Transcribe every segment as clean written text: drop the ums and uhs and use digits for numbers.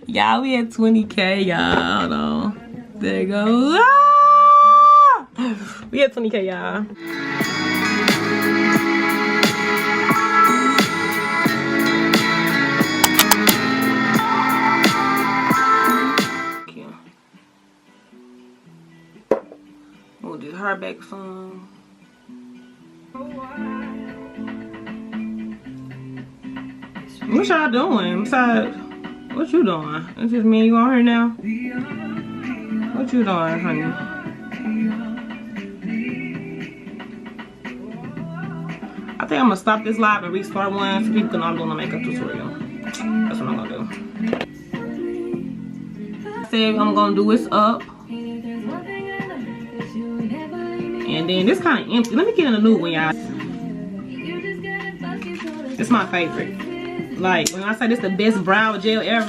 Y'all, we at 20K, y'all. Hold on. There you go. We at 20K, y'all. We'll do her back soon. What y'all doing? Besides, what you doing? It's just me and you on here now. What you doing, honey? I think I'm gonna stop this live and restart one so people can all do a makeup tutorial. That's what I'm gonna do. I said I'm gonna do this up. And then this kind of empty. Let me get in a new one, y'all. It's my favorite. Like, when I say this the best brow gel ever,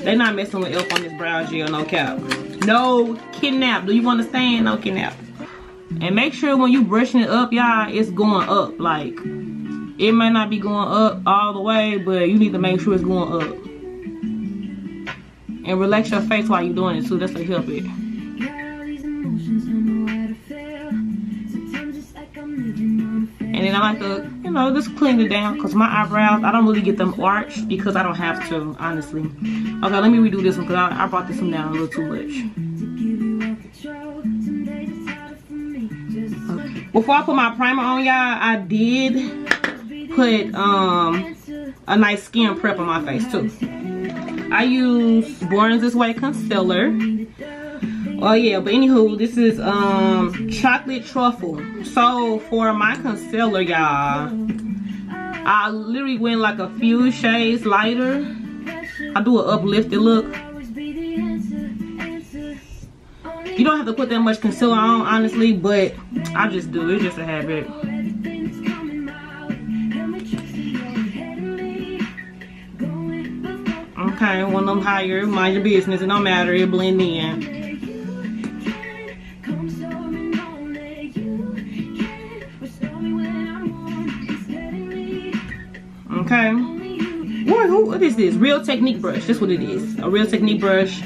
they not messing with e.l.f. on this brow gel, no cap. No kidnap. Do you understand? No kidnap. And make sure when you brushing it up, y'all, it's going up. Like, it may not be going up all the way, but you need to make sure it's going up. And relax your face while you're doing it too. That's to help it. And then I like to, you know, just clean it down because my eyebrows, I don't really get them arched because I don't have to, honestly. Okay, let me redo this one because I brought this one down a little too much. Okay. Before I put my primer on, y'all, I did put a nice skin prep on my face too. I use Born This Way concealer. Oh yeah, but anywho, this is chocolate truffle. So for my concealer, y'all, I literally went like a few shades lighter. I do an uplifted look. You don't have to put that much concealer on, honestly, but I just do. It's just a habit. Okay, one of them higher, mind your business, it don't matter, it blend in. Okay. What is this? Real Technique brush. That's what it is. A Real Technique brush.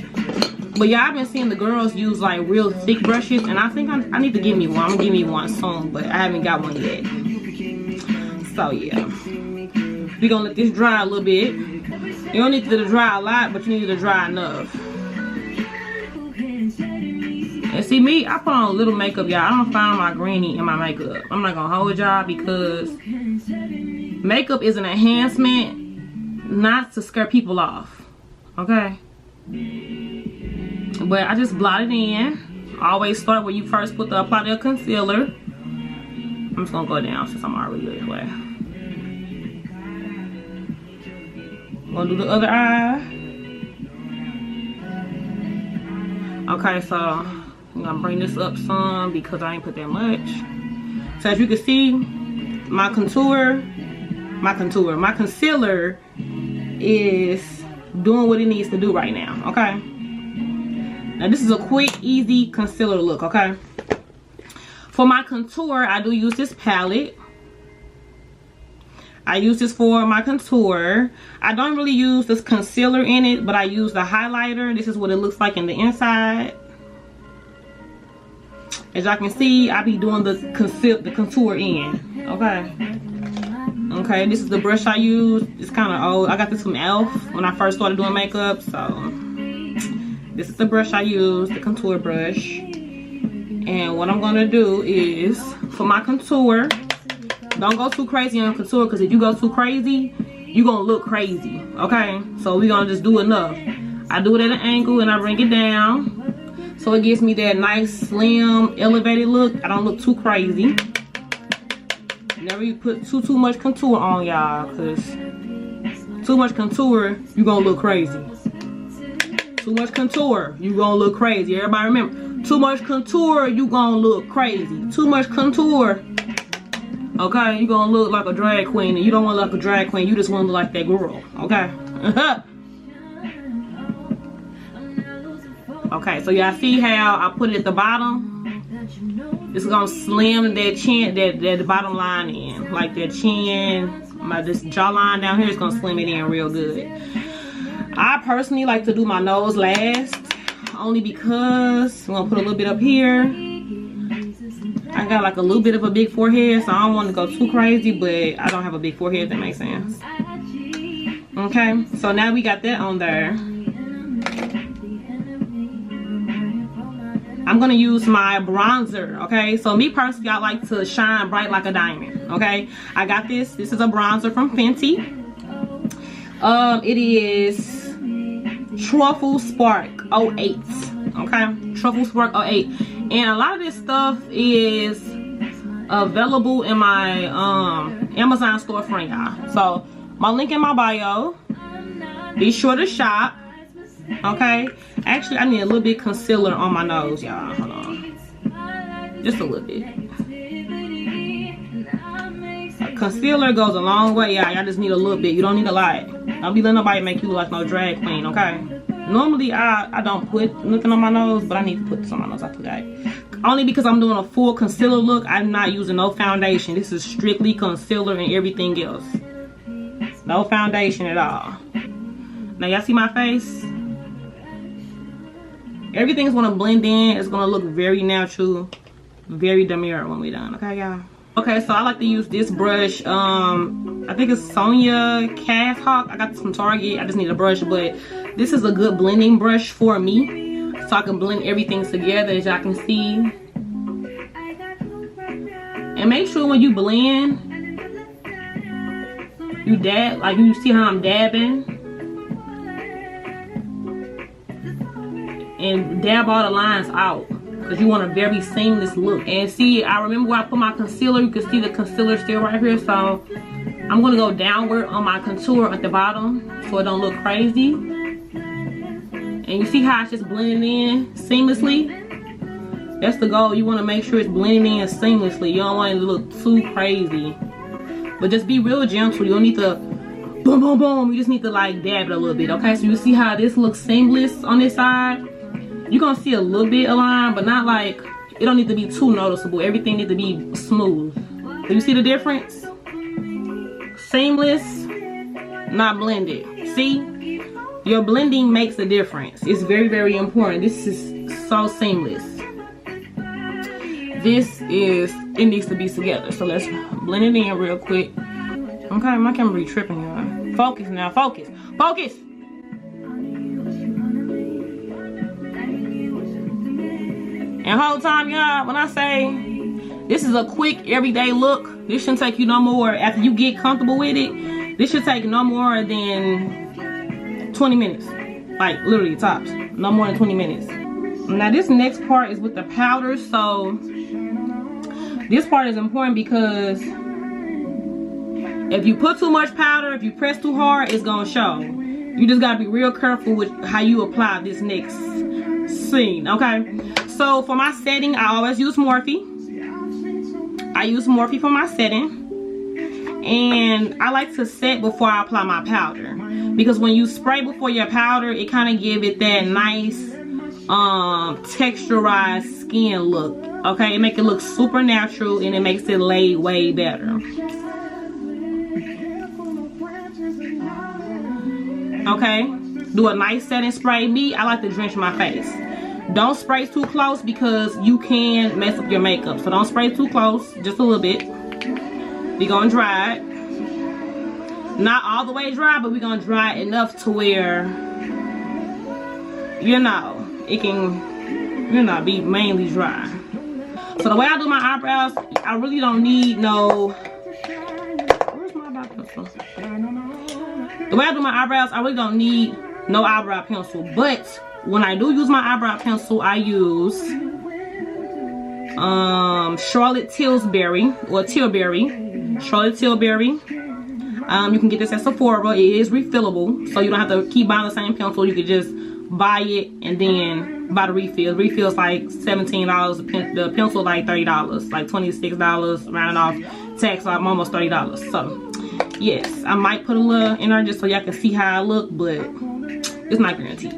But yeah, I've been seeing the girls use like real thick brushes, and I think I need to give me one. I'm gonna give me one soon, but I haven't got one yet. So yeah, we're gonna let this dry a little bit. You don't need to dry a lot, but you need to dry enough. And see me, I put on a little makeup, y'all. I don't find my granny in my makeup. I'm not gonna hold y'all because makeup is an enhancement, not to scare people off. Okay? But I just blot it in. Always start when you first apply the concealer. I'm just gonna go down since I'm already this way. I'm gonna do the other eye. Okay, so I'm gonna bring this up some because I ain't put that much. So as you can see, my concealer is doing what it needs to do right now. Okay, now this is a quick, easy concealer look. Okay, for my contour, I do use this palette. I use this for my contour. I don't really use this concealer in it, but I use the highlighter. This is what it looks like in the inside. As y'all can see, I be doing the contour in. Okay. Okay, this is the brush I use. It's kind of old. I got this from e.l.f. when I first started doing makeup. So this is the brush I use, the contour brush. And what I'm gonna do is, for my contour, don't go too crazy on contour, because if you go too crazy, you're gonna look crazy. Okay, so we're gonna just do enough. I do it at an angle and I bring it down, so it gives me that nice, slim, elevated look. I don't look too crazy. Never you put too much contour on, y'all, because too much contour, you're gonna look crazy. Too much contour, you gonna look crazy. Everybody remember, too much contour, you gonna look crazy. Too much contour, okay, you gonna look like a drag queen, and you don't want to look like a drag queen, you just want to look like that girl. Okay. Okay, so y'all see how I put it at the bottom? It's gonna slim that chin, that bottom line in, like that chin, this jawline down here is gonna slim it in real good. I personally like to do my nose last, only because I'm gonna put a little bit up here. I got like a little bit of a big forehead, so I don't want to go too crazy, but I don't have a big forehead, if that makes sense. Okay, so now we got that on there. I'm gonna use my bronzer. Okay, so me personally, I like to shine bright like a diamond. Okay, I got this. This is a bronzer from Fenty. It is Truffle Spark 08. Okay, Truffle Spark 08. And a lot of this stuff is available in my Amazon storefront, y'all. So my link in my bio. Be sure to shop. Okay, actually I need a little bit concealer on my nose, y'all. Hold on, just a little bit. Concealer goes a long way, y'all. Y'all just need a little bit. You don't need a lot. Don't be letting nobody make you look like no drag queen. Okay, normally I don't put nothing on my nose, but I need to put this on my nose. I forgot, only because I'm doing a full concealer look. I'm not using no foundation. This is strictly concealer and everything else. No foundation at all. Now y'all see my face? Everything is gonna blend in. It's gonna look very natural, very demure when we're done. Okay, y'all. Okay, so I like to use this brush. I think it's Sonia Cast Hawk. I got this from Target. I just need a brush, but this is a good blending brush for me, so I can blend everything together, as y'all can see. And make sure when you blend, you dab, like you see how I'm dabbing, and dab all the lines out, because you want a very seamless look. And see, I remember where I put my concealer, you can see the concealer still right here, so I'm going to go downward on my contour at the bottom so it don't look crazy. And you see how it's just blending in seamlessly? That's the goal. You want to make sure it's blending in seamlessly. You don't want it to look too crazy. But just be real gentle. You don't need to boom, boom, boom. You just need to like dab it a little bit, okay? So you see how this looks seamless on this side? You're going to see a little bit of line, but not like, it don't need to be too noticeable. Everything needs to be smooth. Do you see the difference? Seamless, not blended. See? Your blending makes a difference. It's very, very important. This is so seamless. It needs to be together. So let's blend it in real quick. Okay, my camera be tripping, y'all. Focus now, focus. Focus! And whole time, y'all, when I say this is a quick everyday look, this shouldn't take you no more, after you get comfortable with it, this should take no more than 20 minutes. Like, literally, tops. No more than 20 minutes. Now, this next part is with the powder, so this part is important because if you put too much powder, if you press too hard, it's gonna show. You just gotta be real careful with how you apply this next scene, okay? So for my setting, I always use Morphe. I use Morphe for my setting. And I like to set before I apply my powder. Because when you spray before your powder, it kind of give it that nice texturized skin look. Okay, it make it look super natural and it makes it lay way better. Okay, do a nice setting spray. Me, I like to drench my face. Don't spray too close because you can mess up your makeup. So don't spray too close, just a little bit. We're gonna dry it. Not all the way dry, but we're gonna dry it enough to where, you know, it can, you know, be mainly dry. So the way I do my eyebrows, I really don't need no, where's my eyebrow pencil? The way I do my eyebrows, I really don't need no eyebrow pencil. But when I do use my eyebrow pencil, I use Charlotte Tilbury or Tilbury. Charlotte Tilbury. You can get this at Sephora. It is refillable, so you don't have to keep buying the same pencil. You can just buy it and then buy the refill. Refill's like $17. The pencil like $30, like $26, rounding off tax. So I'm almost $30. So yes, I might put a little in there just so y'all can see how I look, but it's not guaranteed.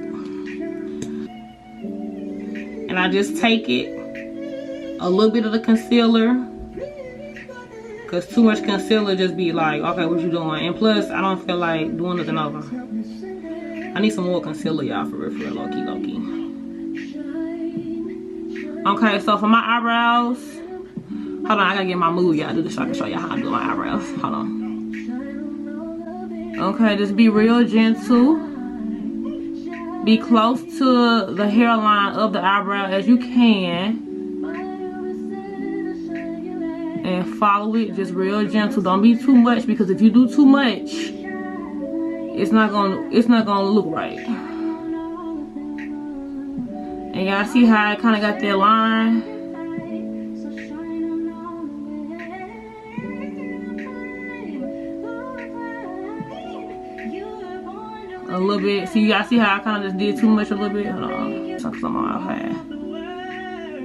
And I just take it, a little bit of the concealer, because too much concealer just be like, okay, what you doing? And plus, I don't feel like doing nothing over. I need some more concealer, y'all, for real, low key. Okay, so for my eyebrows, hold on, I gotta get my mood, y'all, do this so I can show y'all how I do my eyebrows. Hold on. Okay, just be real gentle. Be close to the hairline of the eyebrow as you can. And follow it just real gentle. Don't be too much, because if you do too much, it's not gonna look right. And y'all see how I kind of got that line? A little bit. See, y'all see how I kind of just did too much a little bit? Hold on. Some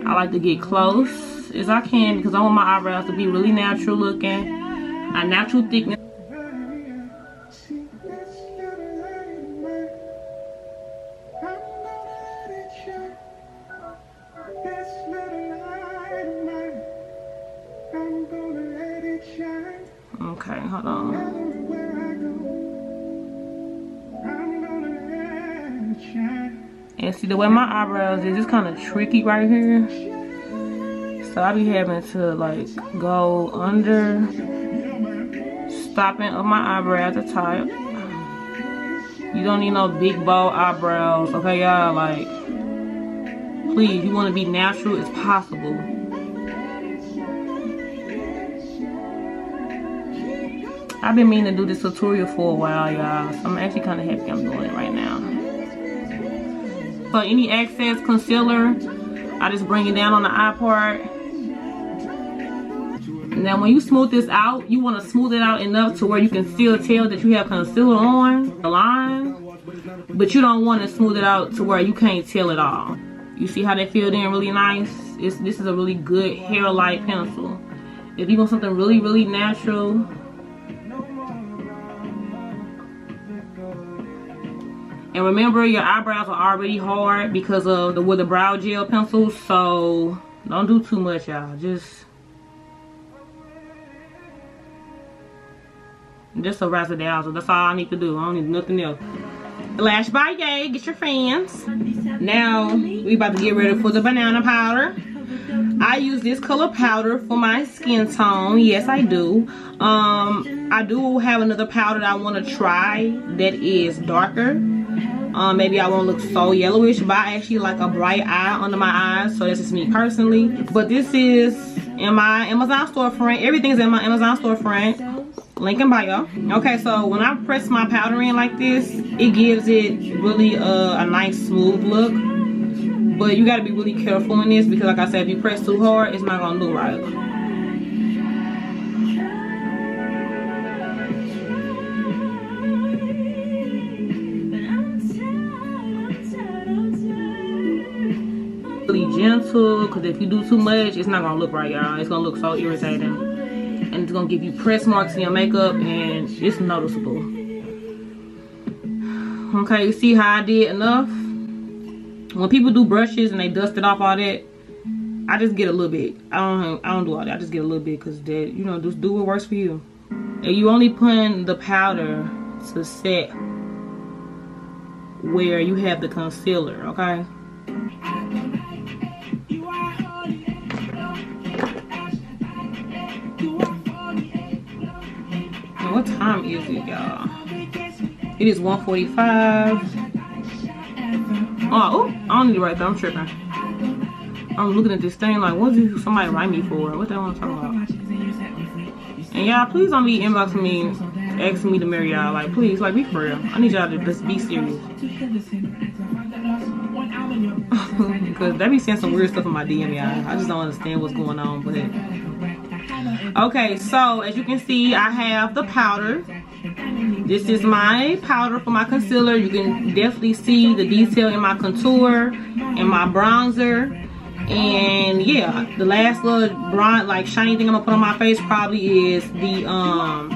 I like to get close as I can, because I want my eyebrows to be really natural looking. A natural thickness. Okay, hold on. And see, the way my eyebrows is, it's kind of tricky right here. So I be having to like go under, stopping up my eyebrow at the top. You don't need no big bold eyebrows, okay, y'all? Like, please, you want to be natural as possible. I've been meaning to do this tutorial for a while, y'all, so I'm actually kind of happy I'm doing it right now. So any excess concealer, I just bring it down on the eye part. Now when you smooth this out, you want to smooth it out enough to where you can still tell that you have concealer on the line, but you don't want to smooth it out to where you can't tell it all. You see how they filled in really nice? This is a really good hair light pencil. If you want something really, really natural, and remember, your eyebrows are already hard because of the brow gel pencils, so don't do too much, y'all. Just a razzle-dazzle. That's all I need to do. I don't need nothing else. Lash by Yay, get your fans. Now we about to get ready for the banana powder. I use this color powder for my skin tone. Yes, I do. I do have another powder that I want to try that is darker. Maybe I won't look so yellowish, but I actually like a bright eye under my eyes, so that's just me personally. But this is in my Amazon storefront. Everything's in my Amazon storefront. Link in bio. Okay, so when I press my powder in like this, it gives it really a nice smooth look. But you gotta be really careful in this, because like I said, if you press too hard, it's not gonna look right. Really gentle, because if you do too much, it's not gonna look right, y'all. It's gonna look so irritating. And it's gonna give you press marks in your makeup, and it's noticeable. Okay, you see how I did enough? When people do brushes and they dust it off all that, I just get a little bit. I don't do all that. I just get a little bit, because that, you know, just do what works for you. And you only putting the powder to set where you have the concealer, okay? What time is it, y'all? It is 1:45. Oh, I don't need to write that. I'm tripping. I'm looking at this thing like, what did somebody write me for? What the hell am I talking about? And y'all, please don't be inboxing me, asking me to marry y'all. Like, please, like, be for real. I need y'all to just be serious. Because they be saying some weird stuff in my DM, y'all. I just don't understand what's going on, but okay, so as you can see, I have the powder. This is my powder for my concealer. You can definitely see the detail in my contour and my bronzer. And yeah, the last little bronze, like shiny thing I'm gonna put on my face probably is the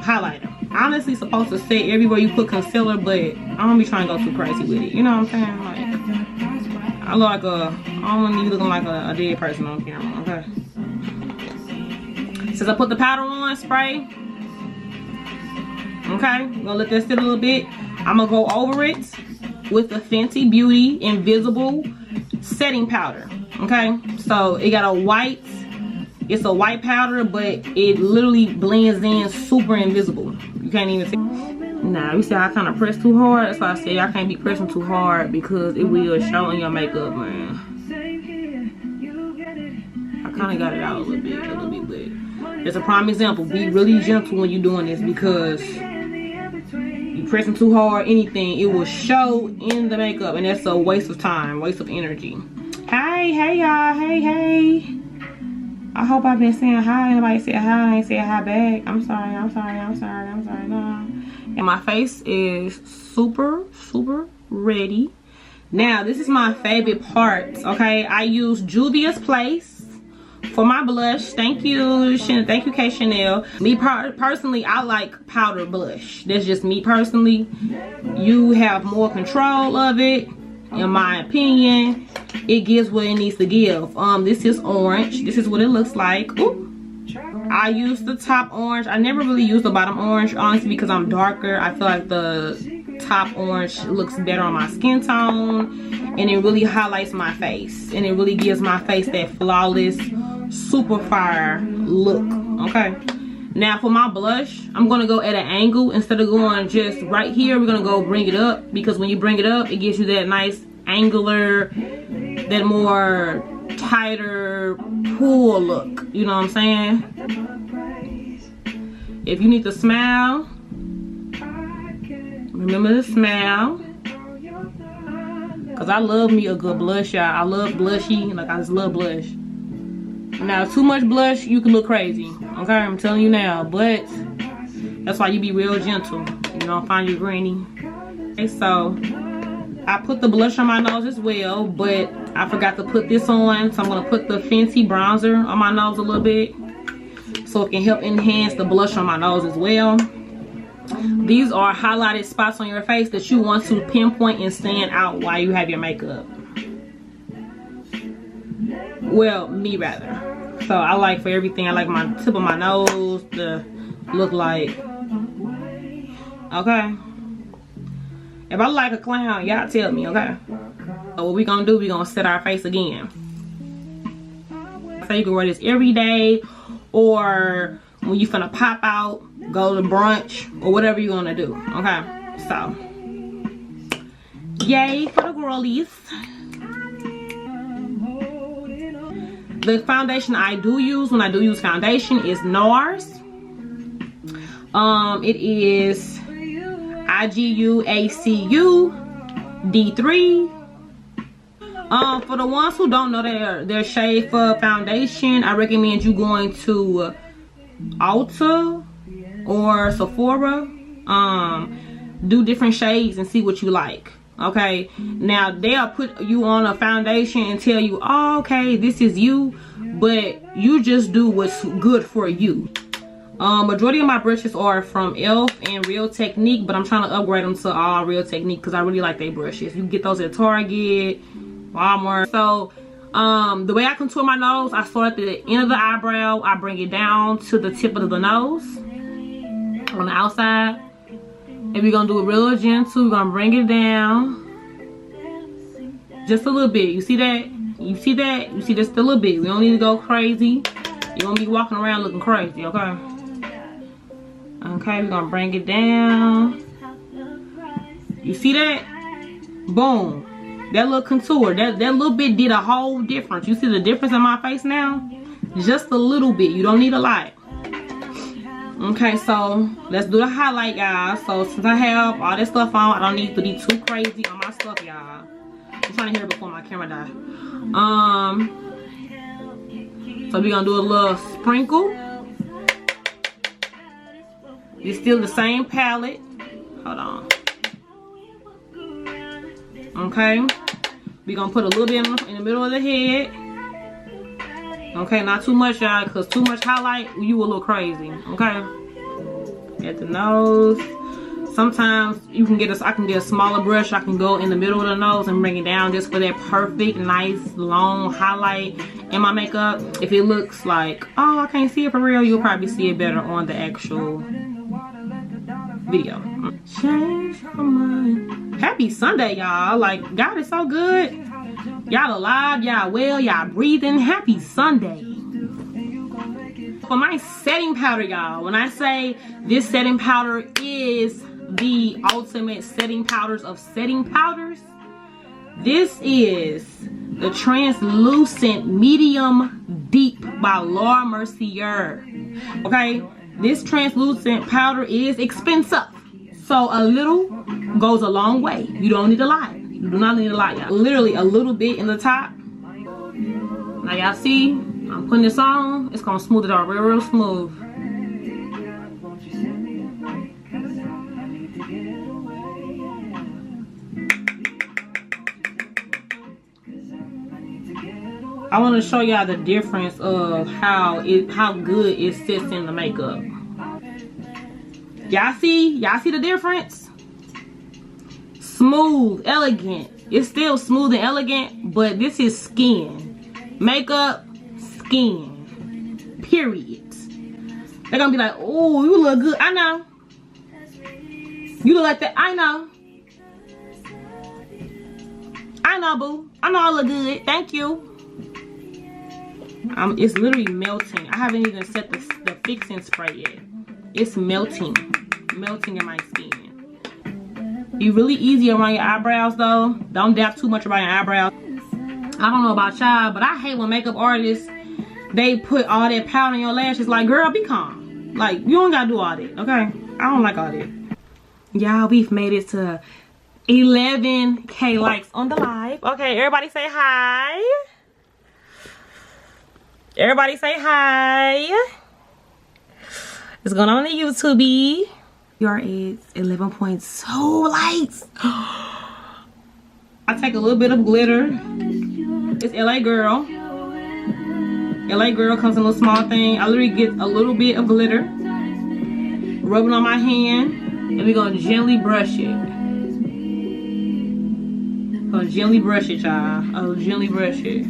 highlighter. Honestly, supposed to set everywhere you put concealer, but I don't be trying to go too crazy with it. You know what I'm saying? Like, I look like I don't want to be looking like a dead person on camera. Okay. Since I put the powder on, spray. Okay, I'm gonna let that sit a little bit. I'm gonna go over it with the Fenty Beauty Invisible setting powder. Okay, so it got a white, it's a white powder, but it literally blends in super invisible. You can't even see. Now you see how I kind of press too hard? That's why I say y'all can't be pressing too hard because it will show in your makeup, man. I kind of got it out a little bit, but it's a prime example. Be really gentle when you're doing this, because you pressing too hard, anything, it will show in the makeup, and that's a waste of time, waste of energy. Hey y'all, hey. I hope I've been saying hi. Nobody said hi. I ain't said hi back. I'm sorry. No. And my face is super ready. Now, this is my favorite part. Okay, I use Juvia's Place for my blush. Thank you, K Chanel. Me personally, I like powder blush. That's just me personally. You have more control of it. In my opinion, it gives what it needs to give. This is orange. This is what it looks like. Ooh. I use the top orange. I never really use the bottom orange, honestly, because I'm darker. I feel like the top orange looks better on my skin tone, and it really highlights my face, and it really gives my face that flawless, super fire look. Okay. Now for my blush, I'm gonna go at an angle. Instead of going just right here, we're gonna go bring it up, because when you bring it up, it gives you that nice angular, that more tighter pull look. You know what I'm saying? If you need to smile, remember to smile. Cause I love me a good blush, y'all. I love blushy, like I just love blush. Now, too much blush, you can look crazy. Okay, I'm telling you now. But that's why you be real gentle. You don't find your granny. Okay, so I put the blush on my nose as well, but I forgot to put this on. So I'm gonna put the Fenty bronzer on my nose a little bit, so it can help enhance the blush on my nose as well. These are highlighted spots on your face that you want to pinpoint and stand out while you have your makeup. Well, me rather. So I like for everything, I like my tip of my nose to look like, okay? If I look like a clown, y'all tell me, okay? So what we gonna do, we gonna set our face again. So you can wear this every day, or when you finna pop out, go to brunch, or whatever you're gonna do, okay? So, yay for the girlies. The foundation I do use when I do use foundation is NARS. It is IGUACU D3. For the ones who don't know their shade for foundation, I recommend you going to Ulta or Sephora. Do different shades and see what you like. Okay, now they'll put you on a foundation and tell you, oh, okay, this is you, but you just do what's good for you. Majority of my brushes are from e.l.f. and Real Technique, but I'm trying to upgrade them to all Real Technique because I really like their brushes. You can get those at Target, Walmart. So the way I contour my nose, I start at the end of the eyebrow, I bring it down to the tip of the nose on the outside. And we're gonna do it real gentle. We're gonna bring it down just a little bit. You see that? You see that? You see just a little bit. We don't need to go crazy. You won't be walking around looking crazy, okay? Okay, we're gonna bring it down. You see that? Boom. That little contour, that little bit did a whole difference. You see the difference in my face now? Just a little bit. You don't need a lot. Okay, so let's do the highlight, guys. So since I have all this stuff on, I don't need to be too crazy on my stuff, y'all. I'm trying to hear it before my camera dies. So we're gonna do a little sprinkle. It's still the same palette. Hold on. Okay, we're gonna put a little bit in the middle of the head. Okay, not too much, y'all, because too much highlight, you will look crazy. Okay, at the nose. Sometimes you can get I can get a smaller brush. I can go in the middle of the nose and bring it down just for that perfect, nice, long highlight in my makeup. If it looks like, oh, I can't see it for real, you'll probably see it better on the actual video. Change your mind. Happy Sunday, y'all. Like, God is so good. Y'all alive, y'all well, y'all breathing. Happy Sunday. For my setting powder, y'all, when I say this setting powder is the ultimate setting powders of setting powders, this is the Translucent Medium Deep by Laura Mercier. Okay, this translucent powder is expensive, so a little goes a long way. You don't need a lot. You do not need a lot, y'all. Literally a little bit in the top. Now y'all see, I'm putting this on. It's gonna smooth it out real smooth. I want to show y'all the difference of how good it sits in the makeup. Y'all see the difference? Smooth, elegant. It's still smooth and elegant, but this is skin. Makeup, skin. Period. They're gonna be like, oh, you look good. I know. You look like that. I know. I know, boo. I know I look good. Thank you. It's literally melting. I haven't even set the fixing spray yet. It's melting in my skin. It's really easy around your eyebrows though. Don't dab too much around your eyebrows. I don't know about y'all, but I hate when makeup artists, they put all that powder in your lashes. Like, girl, be calm. Like, you don't gotta do all that, okay? I don't like all that. Y'all, we've made it to 11K likes on the live. Okay, everybody say hi. Everybody say hi. What's going on the YouTube? Your is 11.2 likes. I take a little bit of glitter. It's LA Girl. LA Girl comes in a little small thing. I literally get a little bit of glitter, rub it on my hand, and we're gonna gently brush it. Gonna gently brush it, y'all. I'll gently brush it.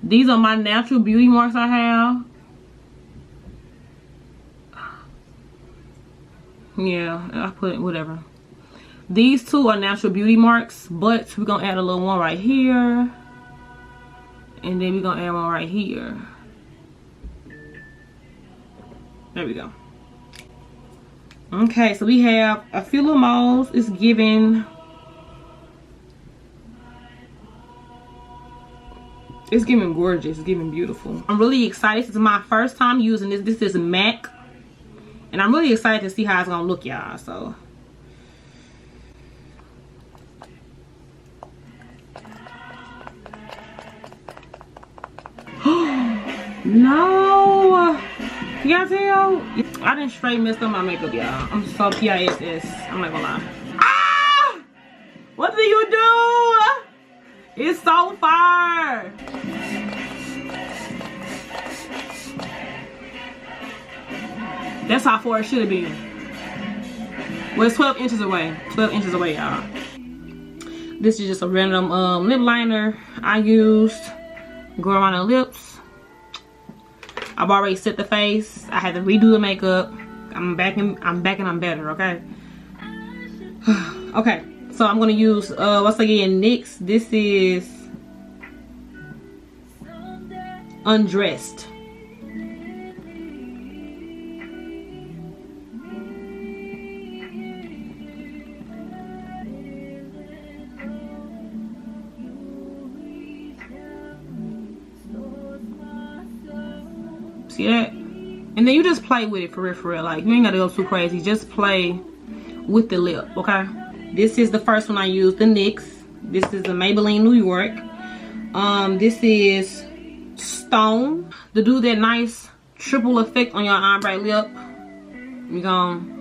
These are my natural beauty marks I have. Yeah, I put it, whatever. These two are natural beauty marks, but we're gonna add a little one right here. And then we're gonna add one right here. There we go. Okay, so we have a few little moles. It's giving... It's giving gorgeous. It's giving beautiful. I'm really excited. This is my first time using this. This is MAC. And I'm really excited to see how it's going to look, y'all. So. No. You guys tell? I done straight messed up my makeup, y'all. I'm so PISS. I'm not going to lie. Ah! What do you do? It's so far. That's how far it should have been. Well, it's 12 inches away. 12 inches away, y'all. This is just a random lip liner I used. Go around the lips. I've already set the face. I had to redo the makeup. I'm back and I'm better, okay? Okay. So I'm gonna use once again NYX. This is Undressed. See that? And then you just play with it for real. Like, you ain't gotta go too crazy. Just play with the lip, okay? This is the first one I used, the NYX. This is the Maybelline New York. This is Stone. To do that nice triple effect on your ombre lip, you're gonna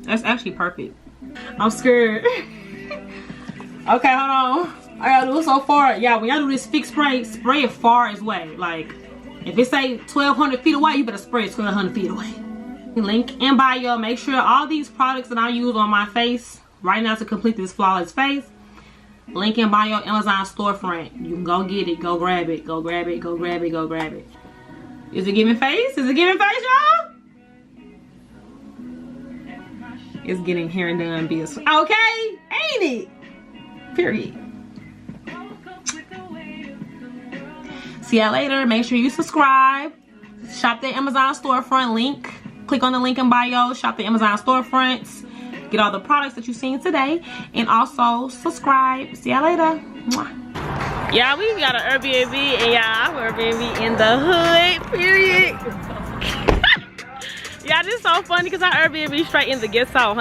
that's actually perfect. I'm scared. Okay, hold on. I gotta do it so far. Yeah, when y'all do this fix spray, spray it far as way. Like, if it say 1,200 feet away, you better spray it 1,200 feet away. Link in bio. Make sure all these products that I use on my face right now to complete this flawless face. Link in bio, Amazon storefront. You can go get it, go grab it, go grab it, go grab it, go grab it. Is it giving face? Is it giving face, y'all? It's getting hair and done biz. Okay, ain't it? Period. See y'all later. Make sure you subscribe. Shop the Amazon storefront link. Click on the link in bio. Shop the Amazon storefronts. Get all the products that you've seen today. And also subscribe. See y'all later. Y'all, we got an Airbnb. And y'all, Airbnb in the hood. Period. Y'all, this is so funny because our Airbnb straight in the guest house.